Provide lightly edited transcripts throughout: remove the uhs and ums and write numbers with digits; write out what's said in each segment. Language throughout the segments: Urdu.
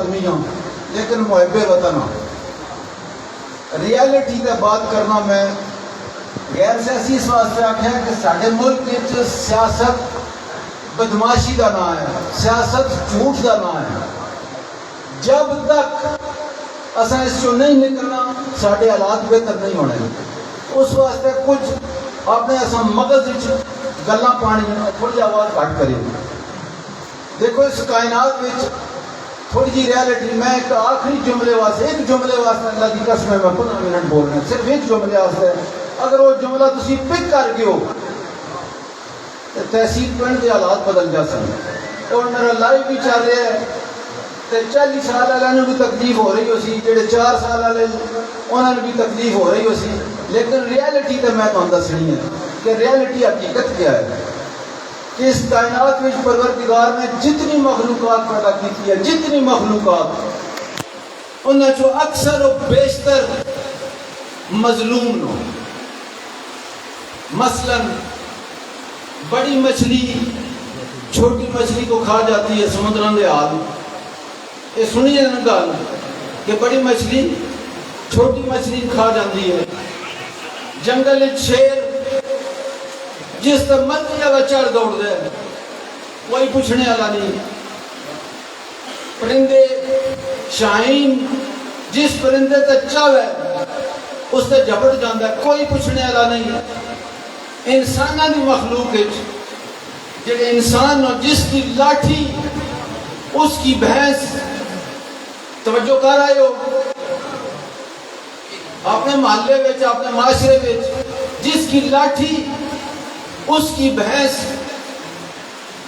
آدمی ہوں لیکن محب وطن ہوں. ریالٹی تے بات کرنا میں غیر سیاسی اس واسطے آخیا کہ سارے ملک سیاست بدماشی کا نام ہے, سیاست جھوٹ کا نام ہے. جب تک اصا اس چو نہیں نکلنا سارے حالات بہتر نہیں ہونے. اس واسطے کچھ اپنے اصا مغز گلاں پانی تھوڑی آواز گھٹ کرے. دیکھو اس کائنات میں تھوڑی جی ریالٹی, میں ایک آخری جملے واسطے, ایک جملے واسطے اللہ کی قسم ہے میں 15 منٹ بول رہا ہوں, صرف ایک جملے واسطے. اگر وہ جملہ تسی پک کر گئے ہو تو تحصیل پنڈ کے حالات بدل جا سکتے. اور میرا لائیو بھی چل رہا ہے تو 40 سال والے بھی تکلیف ہو رہی ہو سی, جڑے 4 سال والے انہوں نے بھی تکلیف ہو رہی ہو سی. لیکن ریالٹی تو میں تمہیں دسنی ہے کہ ریالٹی حقیقت کیا ہے کہ اس کائنات میں پروردگار نے جتنی مخلوقات پیدا کی ہے, جتنی مخلوقات, ان جو اکثر و بیشتر مظلوم ہو. مثلا بڑی مچھلی چھوٹی مچھلی کو کھا جاتی ہے سمندروں کے حال. یہ سنیے نا گل کہ بڑی مچھلی چھوٹی مچھلی کھا جاتی ہے. جنگل شیر جس طرح مرضی جگہ چڑھ دوڑ دے کوئی پوچھنے والا نہیں. پرندے شاہین جس پرندے تے چاہے اس تے جھپٹ جاتا ہے, کوئی پوچھنے والا نہیں. انساناں دی مخلوق جڑے انسان ہو, جس کی لاٹھی اس کی بھینس, توجہ کر آئے ہو اپنے محلے میں, اپنے معاشرے میں, جس کی لاٹھی اس کی بھینس,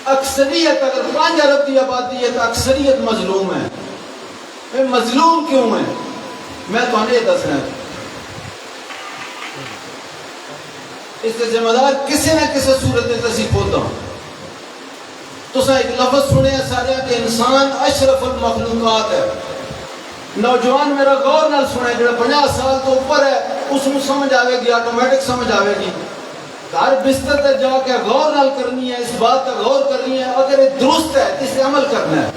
اکثریت اگر 5 ارب کی آبادی ہے تو اکثریت مظلوم ہے. مظلوم کیوں ہے میں تمہیں یہ دسنا ہے. اس سے ذمہ دار کسی نہ کسی صورت میں تصیب ہوتا ہوں. تو ایک لفظ سنے سارے کہ انسان اشرف المخلوقات ہے. نوجوان میرا غور نال سنے جو 50 سال تو اوپر ہے, اس میں سمجھ آئے گی, آٹومیٹک سمجھ آئے گی. ہر بستر تک جا کے غور نال کرنی ہے, اس بات کا غور کرنی ہے. اگر یہ درست ہے تو اس سے عمل کرنا ہے.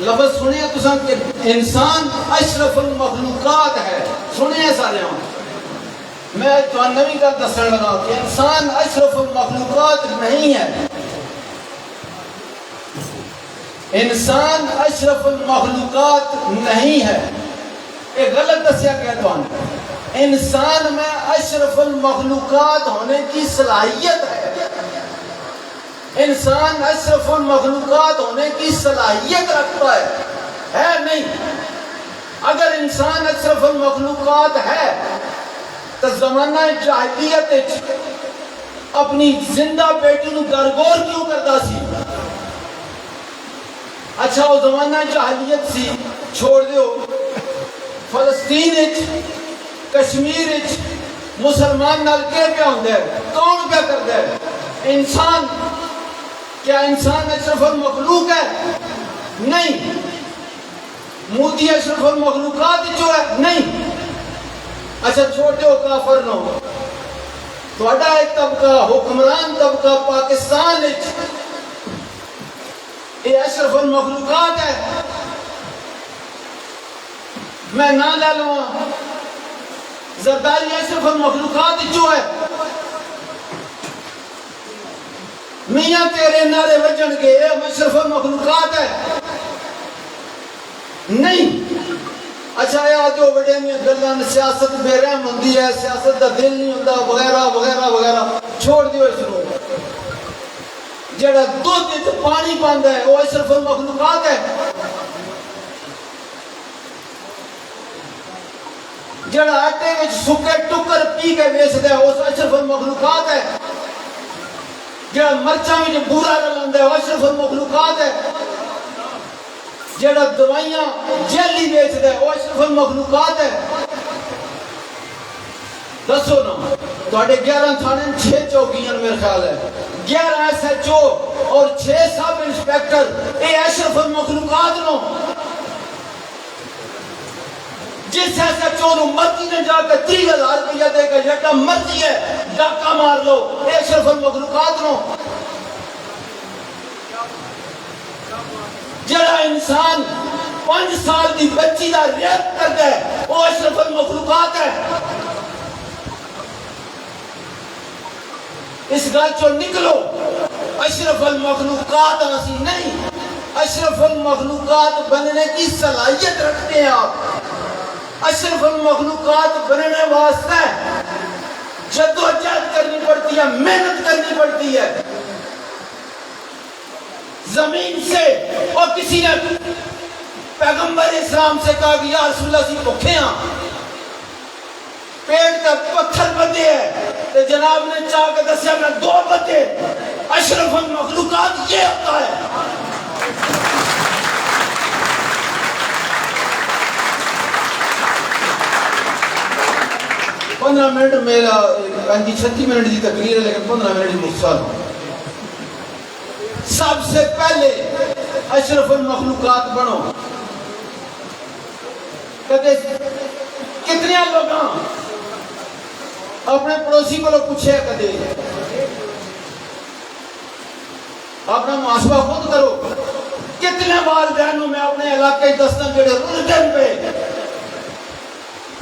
لفظ سنیے تو کہ انسان اشرف المخلوقات ہے. سنیے سارے ہوں, میں تو نوی کا دسن لگا کہ انسان اشرف المخلوقات نہیں ہے. انسان اشرف المخلوقات نہیں ہے. یہ غلط دسیا کہتا ہوں. انسان میں اشرف المخلوقات ہونے کی صلاحیت ہے. انسان اشرف المخلوقات ہونے کی صلاحیت رکھتا ہے نہیں. اگر انسان اشرف المخلوقات ہے تو زمانہ جاہلیت اپنی زندہ بیٹی نو درگور کیوں کرتا سی؟ اچھا وہ زمانہ جاہلیت سی چھوڑ دیو. فلسطین کشمیر مسلمان نال کے پہ ہوتا ہے, کون پہ کرتا ہے؟ انسان. کیا انسان اشرف المخلوق ہے؟ نہیں. مودی اشرف المخلوقات جو ہے نہیں. اچھا چھوٹے ہو کافر نو تھوڑا ایک طبقہ حکمران طبقہ پاکستان یہ اشرف المخلوقات ہے. میں نہ لے لوں زرداری اشرف المخلوقات جو ہے. میاں تیرے نعرے وجن کے یہ اشرف المخلوقات ہے نہیں. اچھا یہ جو بڑے میں گلان سیاست بے رحم ہوندی ہے, سیاست دا دل نہیں ہوندا وغیرہ وغیرہ وغیرہ, چھوڑ دیو اس کو. جڑا دودھ وچ پانی پاندا ہے وہ اشرف المخلوقات ہے. جڑا آٹے وچ سکے ٹکر پی کے بیچدا ہے وہ اشرف المخلوقات ہے. جڑا مرچاں وچ بورا رلاندا ہے وہ اشرف المخلوقات ہے. جڑا دوائیاں جیلی بیچدا ہے وہ اشرف المخلوقات ہے. دسو نا تواڈے 11 تھانے 6 چوکیاں میرے خیال ہے, 11 ایس ایچ او اور 6 سب انسپیکٹر, اے اشرف المخلوقات نو. جس ایس ایچ او نو مرضی نے جا کے 30,000 روپیہ دے کے جٹا مرضی ہے ڈاکہ مار لو, اے اشرف المخلوقات نو. جڑا انسان 5 سال دی بچی دا ریپ کرتا ہے وہ اشرف المخلوقات ہے. اس گل چو نکلو. اشرف المخلوقات اسی نہیں، اشرف المخلوقات بننے کی صلاحیت رکھتے ہیں آپ. اشرف المخلوقات بننے واسطے جدوجہد کرنی پڑتی ہے، محنت کرنی پڑتی ہے. زمین سے اور کسی نے پیغمبر اسلام سے کہا کہ یا رسول اللہ سی بھوکے ہیں، پیٹ کا پتھر بدے ہے، تو جناب نے چاہ کے دسیا میں 2 بدے. اشرف المخلوقات یہ ہوتا ہے. 15 منٹ میرا 36 منٹ کی تقریر ہے لیکن 15 منٹ کی مختصر. سب سے پہلے اشرف المخلوقات بنو. کہتے کتنے لوگ اپنے پڑوسی کو پوچھے، کدے اپنا محاسبہ خود کرو. کتنے والدین میں اپنے علاقے دستن جڑے رلدن پہ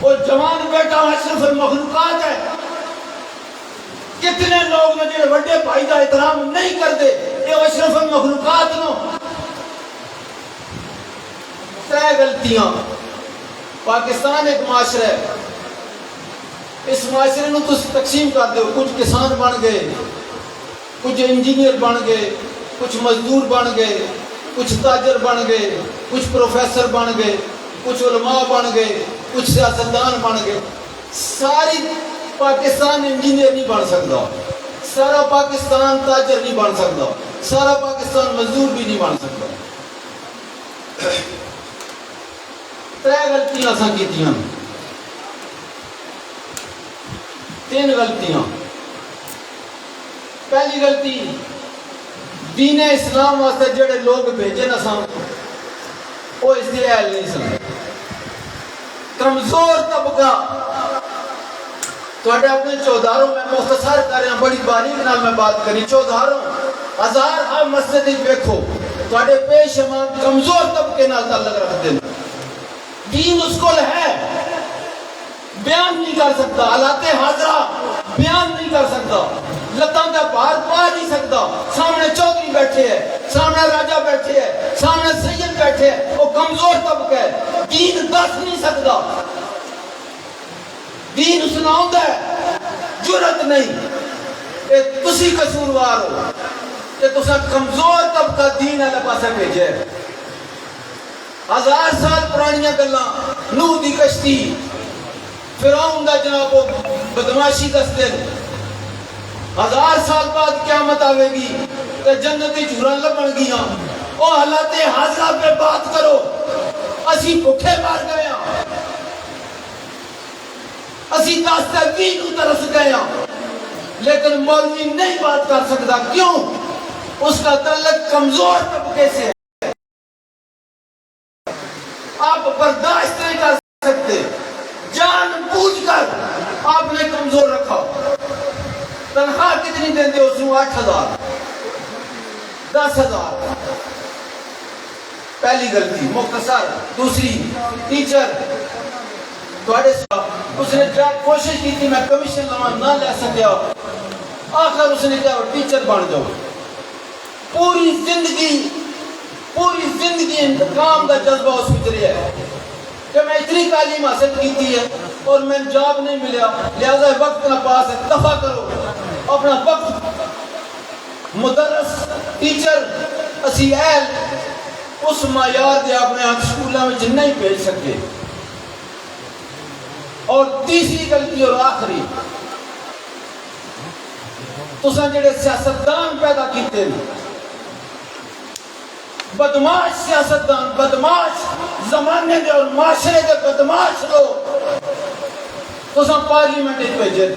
وہ جوان بیٹا اشرف المخلوقات ہے. کتنے لوگ نے جڑے بڑے بھائی کا احترام نہیں کرتے، یہ اشرف المخلوقات نو. 3 غلطیاں. پاکستان ایک معاشرہ ہے، اس معاشرے نو تس تقسیم کر دو. کچھ کسان بن گئے، کچھ انجینئر بن گئے، کچھ مزدور بن گئے، کچھ تاجر بن گئے، کچھ پروفیسر بن گئے، کچھ علماء بن گئے، کچھ سیاستدان بن گئے. ساری پاکستان انجینئر نہیں بن سکتا، سارا پاکستان تاجر نہیں بن سکتا، سارا پاکستان مزدور بھی نہیں بن سکتا. 3 غلطیاں اساں کیتیاں. 3 غلطیاں. پہلی غلطی، دین اسلام واسطے جڑے لوگ بھیجے نا سن وہ اس کے اہل نہیں سن. کمزور طبقہ تھوڑے اپنے چودھاروں میں مختصر کر رہے ہیں، بڑی باریک نال میں بات کری. چودھاروں 1000 مسجد دیکھو تھوڑے پیش امام کمزور طبقے نال تعلق رکھتے ہیں. دین اس کو ہے بیان نہیں کر سکتا، حالات حاضرہ بیان نہیں کر سکتا، لتاں کا بھار پا نہیں سکتا. سامنے چودھری بیٹھے ہیں، سامنے راجہ بیٹھے ہیں، سامنے سید بیٹھے ہیں، وہ کمزور طبقہ ہے. دین دس نہیں سکتا. دین سناؤں ہے جرت نہیں. کہ تسی قصوروار ہو کہ تسا کمزور طبقہ دین اللہ پاسے بھیجے. 1000 سال پرانیاں گلاں، نوح دی کشتی، فرعون دا جناب بدماشی دس دن. 1000 سال بعد قیامت آوے گی تو جنتی جھوراں لبن گیاں. او حالات حاضرہ پہ بات کرو. اسی بھوکے مار گئے ہیں، اسی داستگی نو ترس گئے ہیں، لیکن مولوی نہیں بات کر سکتا. کیوں؟ اس کا تعلق کمزور طبقے سے ہے. آپ برداشت نہیں کر سکتے، جان بوجھ کر آپ نے کمزور رکھا. تنخواہ کتنی دیں دے اس میں؟ 8000 10,000. پہلی غلطی مختصر. دوسری، ٹیچر تھوڑے ساتھ اس نے کوشش کی تھی میں کمیشن لما نہ لے سکیا، آخر اس نے کہا ٹیچر بن جاؤ. پوری زندگی انتقام کا جذبہ اس فکری ہے کہ میں اتنی تعلیم حاصل کی تھی ہے اور میں جاب نہیں ملیا، لہذا وقت نہ پاس ہے. دفع کرو اپنا وقت. مدرس ٹیچر اسی اہل اس معیار دے اپنے سکولوں میں نہیں بھیج سکے. اور تیسری غلطی اور آخری، تساں جڑے سیاستدان پیدا کیتے ہیں، بدماش سیاستدان، بدماش زمانے دے اور معاشرے دے بدماش لوگ تساں پارلیمنٹ وچ بھیجے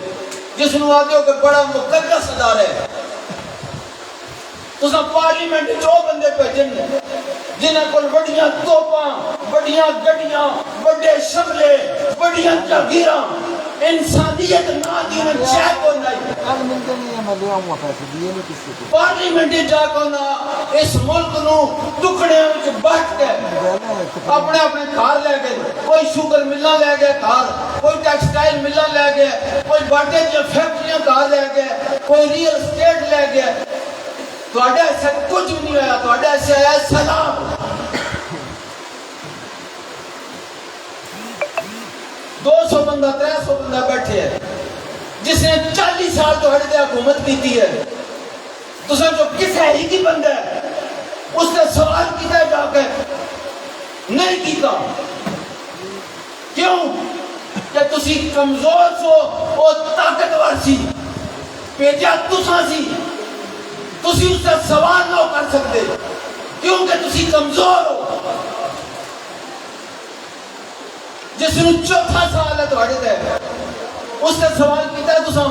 جس نو آدھے ہو کہ بڑا مقدس ادارہ ہے. تساں پارلیمنٹ جو بندے بھیجن جنہاں کول بڑیاں توپاں، بڑیاں گڈیاں، بڑے شملے، بڑیاں جاگیراں، انسانیت نہ دی میں چیک ہونا ہے کل ملتے نہیں ہے میں لے آؤں گا پیسے دیے نہیں کسی کو پارلیمنٹ جا ہونا اس ملک نو ٹکڑے وچ بٹ کے اپنے اپنے گھر لے گئے کوئی شوگر ملاں لے گئے گھر کوئی ٹیکسٹائل ملاں لے گئے کوئی باٹے دی فیکٹریاں گھر لے گئے کوئی ریئل اسٹیٹ لے گئے تواڈے ایسا کچھ نہیں ہویا تواڈے ایسے آیا سلام 200 بندہ 300 بندہ بیٹھے ہیں جس نے 40 سال تو ہٹ دیا حکومت کیتی ہے تو سب جو کس ہے ہی کی بندہ ہے اس نے سوال کیتا ہے جا کے نہیں کیتا کیوں کہ تسی کمزور سو اور طاقتور سی پیجا تساں سی تسی اس سے سوال نہ کر سکتے کیونکہ تسی کمزور ہو جس نے چوتھا سال ہے تھوڑے دے اس سے سوال کیتا ہے تساں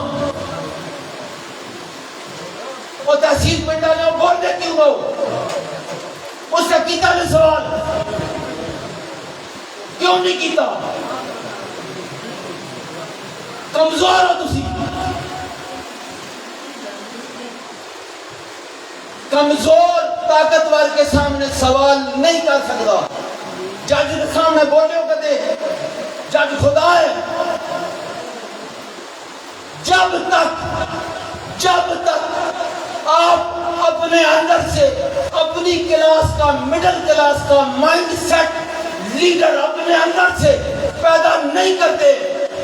وہ تحصیل پنڈا نے بول دے کیوں ہو اس سے کیتا نے سوال کیوں نہیں کیتا کمزور ہو تسی کمزور طاقتور کے سامنے سوال نہیں کر سکتا جج کے سامنے بولے ہو کہتے جج خدا ہے جب تک آپ اپنے اندر سے اپنی کلاس کا مڈل کلاس کا مائنڈ سیٹ لیڈر اپنے اندر سے پیدا نہیں کرتے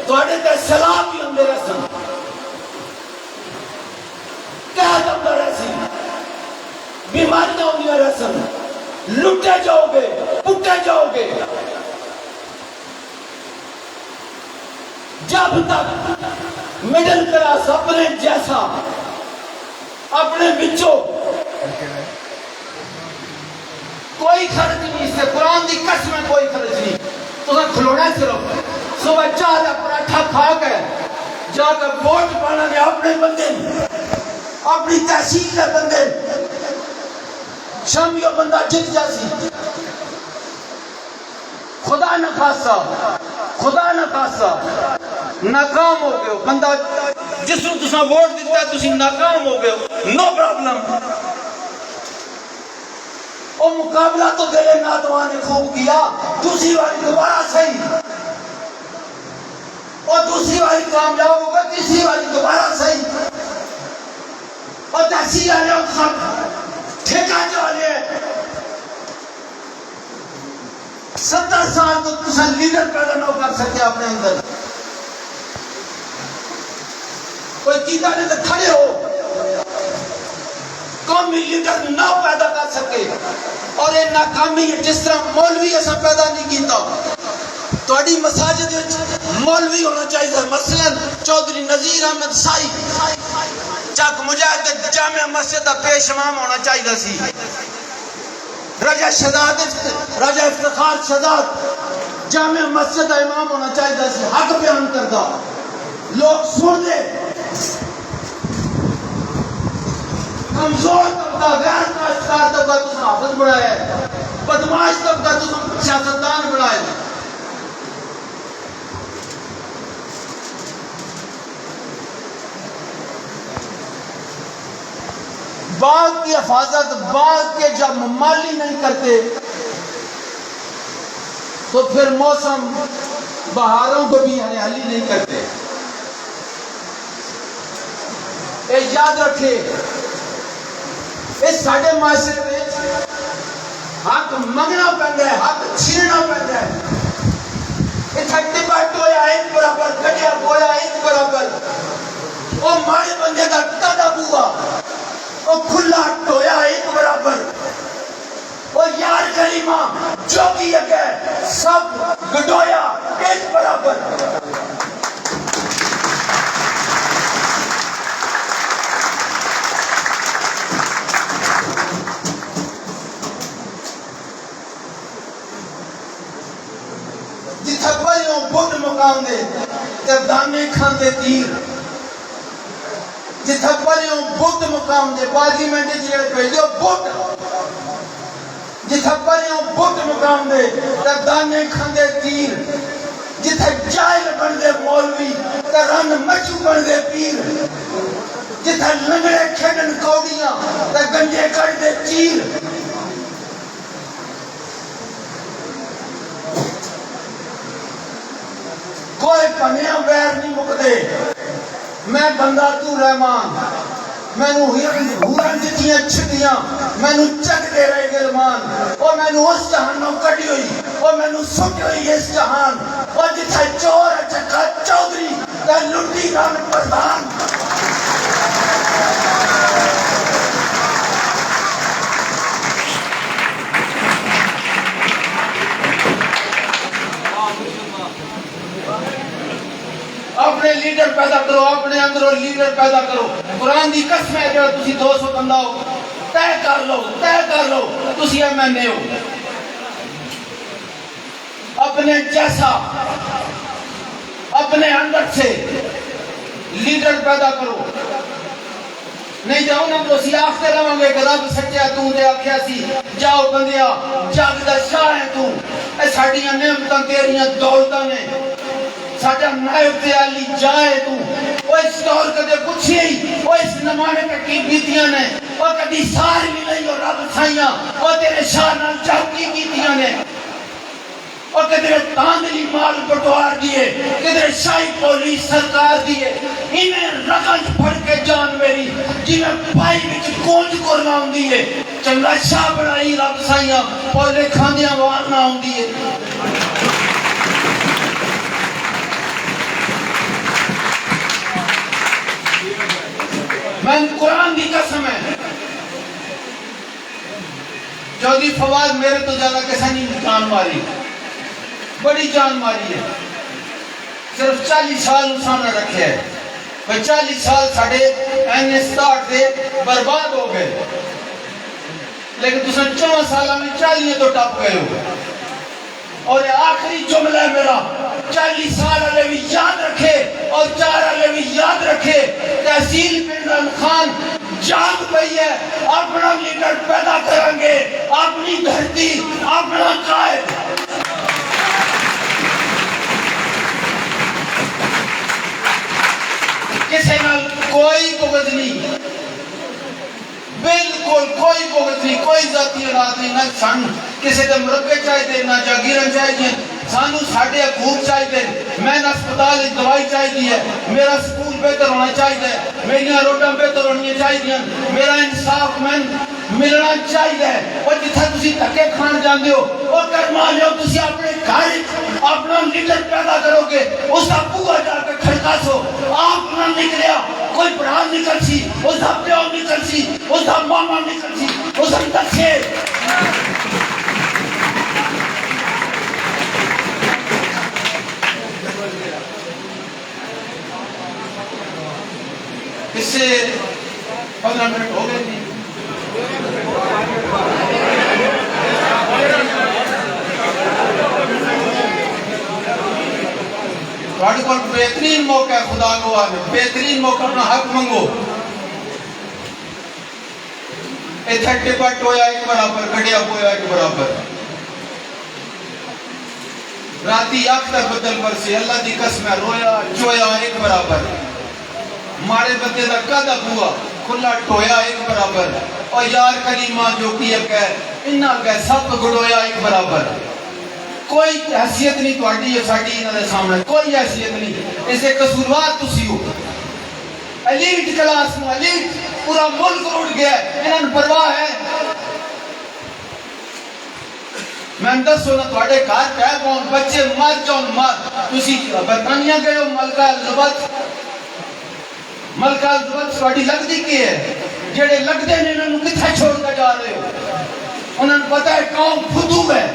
تو آڑے تے سلام بھی ہم دے رسن کیا دم در ایسی بیماریاں ہوں دے رسن لٹے جاؤ گے پٹے جاؤ گے جب تک مڈل کلاس اپنے جیسا اپنے بچوں کوئی خرچ نہیں اس سے قرآن دی قسم میں کوئی خرچ نہیں تو نہ کھلونا صرف صبح چاہ دا پراٹھا کھا کے جا کر ووٹ پانا گے اپنے بندے اپنی تحصیل کے بندے شامیوں بندہ جت جاسی خدا نہ خاصا ناکام ہو گئے ہو بندہ جس کو تسا ووٹ دیتا ہے تسی ناکام ہو گئے ہو نو پرابلم او مقابلہ تو دلے ناتوان نے خوب کیا دوسری والی دوبارہ صحیح اور دوسری والی کامیاب ہوگا تیسری والی دوبارہ صحیح اور تحصیل آنے اور سب ٹھیکہ جو آنے 70 سال تو تسا لیڈر پیدا نہ کر سکتے اپنے اندر کوئی کیتا نہیں تو کھڑے ہو قومی لیڈر نہ پیدا کر سکے اور یہ ناکامی جس طرح مولوی ایسا پیدا نہیں کیتا تو اڈی مساجد مولوی ہونا چاہیے مثلا چودھری نذیر احمد سائی چاک مجاہد جامع مسجد کا پیش امام ہونا چاہیے سی راجہ افتخار شہزاد جامع مسجد کا امام ہونا چاہیے سی حق بیان کرتا لوگ سن دے کمزور طبقہ غیر کاشتکار طبقہ تو حافظ بڑھایا ہے بدماش طبقہ تو سیاستدان بڑھایا ہے باغ کی حفاظت باغ کے جب مالی نہیں کرتے تو پھر موسم بہاروں کو بھی ہریالی نہیں کرتے یہ یاد رکھے اس ساڑھے معاشرے میں حق منگنا پہنگا ہے حق چھیڑنا پہنگا ہے اتھا ٹبٹ ہویا ایک برابر گڑیا ہویا ایک برابر وہ مارے بندے کا ٹاڑا بوا وہ کھلا ٹویا ایک برابر وہ یار کریمہ جو بھی یک ہے سب گڈویا ایک برابر جتھا پریوں بھٹ مقام دے تے دانے کھان دے تیر جتھا پریوں بھٹ مقام دے پارلیمنٹ جیڑے پہلیو بھٹ جتھا پریوں بھٹ مقام دے تے دانے کھان دے تیر جتھے جاہل بندے مولوی تے رن مچو بندے پیر، جتھے لنگڑے کھیڈن کوڑیاں تے گنجے کڈدے چیر، کوئی پنیاں ویر نہیں مکدے۔ میں بندہ تو رحمان، مینو ہورن دتیاں چھٹیاں، مینو چک دے رہے گلمان، او مینو اس جہانوں کڈی ہوئی، او مینو سٹ ہوئی اس جہان، او جتھے چور چکا چودھری تے لٹی رن پردھان۔ اپنے لیڈر پیدا کرو، اپنے اندروں لیڈر پیدا کرو۔ قرآن دی قسم ہے جو تسی 200 بندہ ہو، طے کر لو تسی MNA ہو۔ اپنے جیسا اپنے اندر سے لیڈر پیدا کرو، نہیں جاؤ نا تو اسی آختے رہوں گے کہ رب سچیا تو دے آکھیا سی جاؤ بندیا جگ دا شاہ ہے تو، اے ساڈیاں نعمتاں تیریاں دولتاں نے، ساڈا نائب تے علی جائے تو، وہ اس دور کدے پوچھی وہ اس زمانے کے کی بیتیاں نے، وہ کدی ساری بھی نہیں اور رب سائیاں وہ تیرے شاہ نال چاکی کیتیاں نے، وہ کدھر تاندلی مال بٹوار دیئے، کدھر شاہی پولیس سرکار دیئے، انہیں رگنج پھڑ کے جان میری جنہیں پائی بچ کونج کرنا ہوں دیئے، چنگا شاہ بڑائی رب سائیاں پولے کھاندیاں وارنا ہوں دیئے۔ میں قرآن دی قسم ہے، چودھری فواد میرے تو زیادہ کسا نہیں جان ماری، بڑی جان ماری ہے، صرف 40 سال سامنے رکھے ہے، 40 سال ساڑھے این-60 دے برباد ہو گئے، لیکن تُسن 4 سالہ میں 40 تو ٹاپ گئے ہو، اور یہ آخری جملہ ہے میرا، 40 سال علیہ بھی یاد رکھے اور 4 علیہ بھی یاد رکھے، تحصیل پنڈن خان جاگ پئی ہے، اپنا لیڈر پیدا کریں گے، اپنی دھرتی، اپنا قائد۔ کسے نال کوئی بغض نہیں، بالکل کوئی بغض نہیں، کوئی ذاتی اراد نہیں، نہ سن کسی دے مربے چاہیے نہ جاگیرن چاہیے، سانو ساڑھے حقوق چاہیے، میں نہ اسپتال دوائی چاہیے، میرا سکول بہتر ہونا چاہیے، میری روڈاں بہتر ہونی چاہیے، میرا انصاف میں ملنا چاہیے۔ اور جتھا تسی دھکے کھان جاندے ہو وہ کرما لیو، تسی اپنے گھر اپنا لیڈر پیدا کرو گے، اس کا بوہا جا کے کھڑکا سو، آپ نہ نکلیا کوئی بران نکل سی، اس کا پیو نکل سی، اس کا ماما نکل سی، اس کا دکھے اس سے 15 منٹ ہو گئے تھی۔ تھوڑی کو بہترین موقع ہے، خدا کو آنے بہترین موقع، اپنا حق منگو۔ ایتھے ٹپٹ ہویا ایک برابر، گھڑیا ہویا ایک برابر، راتی آنکھ تک بدل پر سے اللہ دی قسم ہے، رویا چویا ایک برابر، مارے بندے دا قدہ ہوا کھلا ٹویا ایک برابر، اور یار کلیمہ جو کیا کہ انہاں کہ سب گڑویا ایک برابر۔ کوئی حیثیت نہیں توڑی ہے ساڑھی انہاں دے سامنے، کوئی حیثیت نہیں، اسے قصوروار تسی ہو، ایلیٹ کلاس میں ایلیٹ، پورا ملک اڑ گیا ہے، انہاں پرواہ ہے۔ میں دسو نہ توڑے گھر پہ کون بچے مر جاؤں مر، تسی برطانیہ گئے ہو، ملکہ الزبت سواڑی لگ دی کی ہے، جڑے لگ دے نے انہوں کتھا چھوڑ کر جا رہے ہو، انہوں نے پتا ہے قوم پھدو ہے،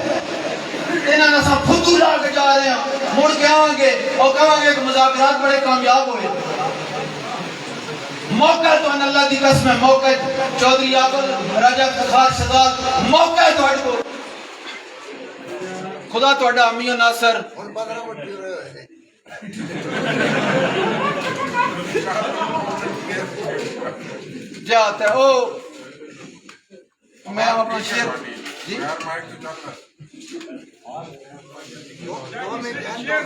انہوں نے سب پھدو لا کے جا رہے ہیں، مڑ کے آؤں گے اور کہاں گے کہ مذاکرات بڑے کامیاب ہوئے۔ موقع تو ان اللہ دی قسم ہے، موقع چودھری آبر راجہ افتخار شہزاد، موقع تو ہٹ کو خدا تو اڈا امیہ ناصر جاتا ہے، او میں اپنا شیر جی خدا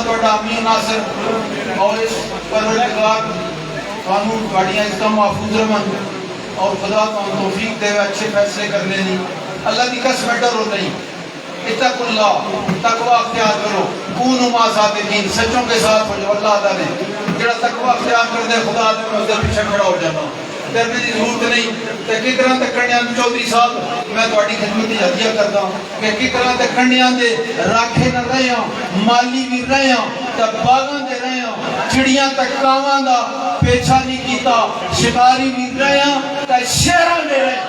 توڑا امین ناصر اور اس پروردگار قانون گاڑیاں اس کا محفوظ رمن اور خدا کو توفیق دے اچھے فیصلے کرنے نہیں اللہ کی قسم ڈرو نہیں اتقوا اللہ تقوی اختیار کرو کونوا مع صادقین سچوں کے ساتھ ہو جاؤ اللہ تعالی نے جڑا تقوی اختیار کر دے خدا نے اس دے پیچھے کھڑا ہو جانا ڈرنے کی ضرورت نہیں کہ کی طرح تکڑیاں 34 سال میں تہاڈی خدمت دی ہدیہ کردا کہ کی طرح تکڑیاں دے راکھے نہ رہے ہاں مالی بھی رہے ہاں تے باغاں دے رہے ہاں چڑیاں تے کاواں دا پیچھا نہیں کیتا شکاری بھی رہے ہاں تے شیراں دے رہے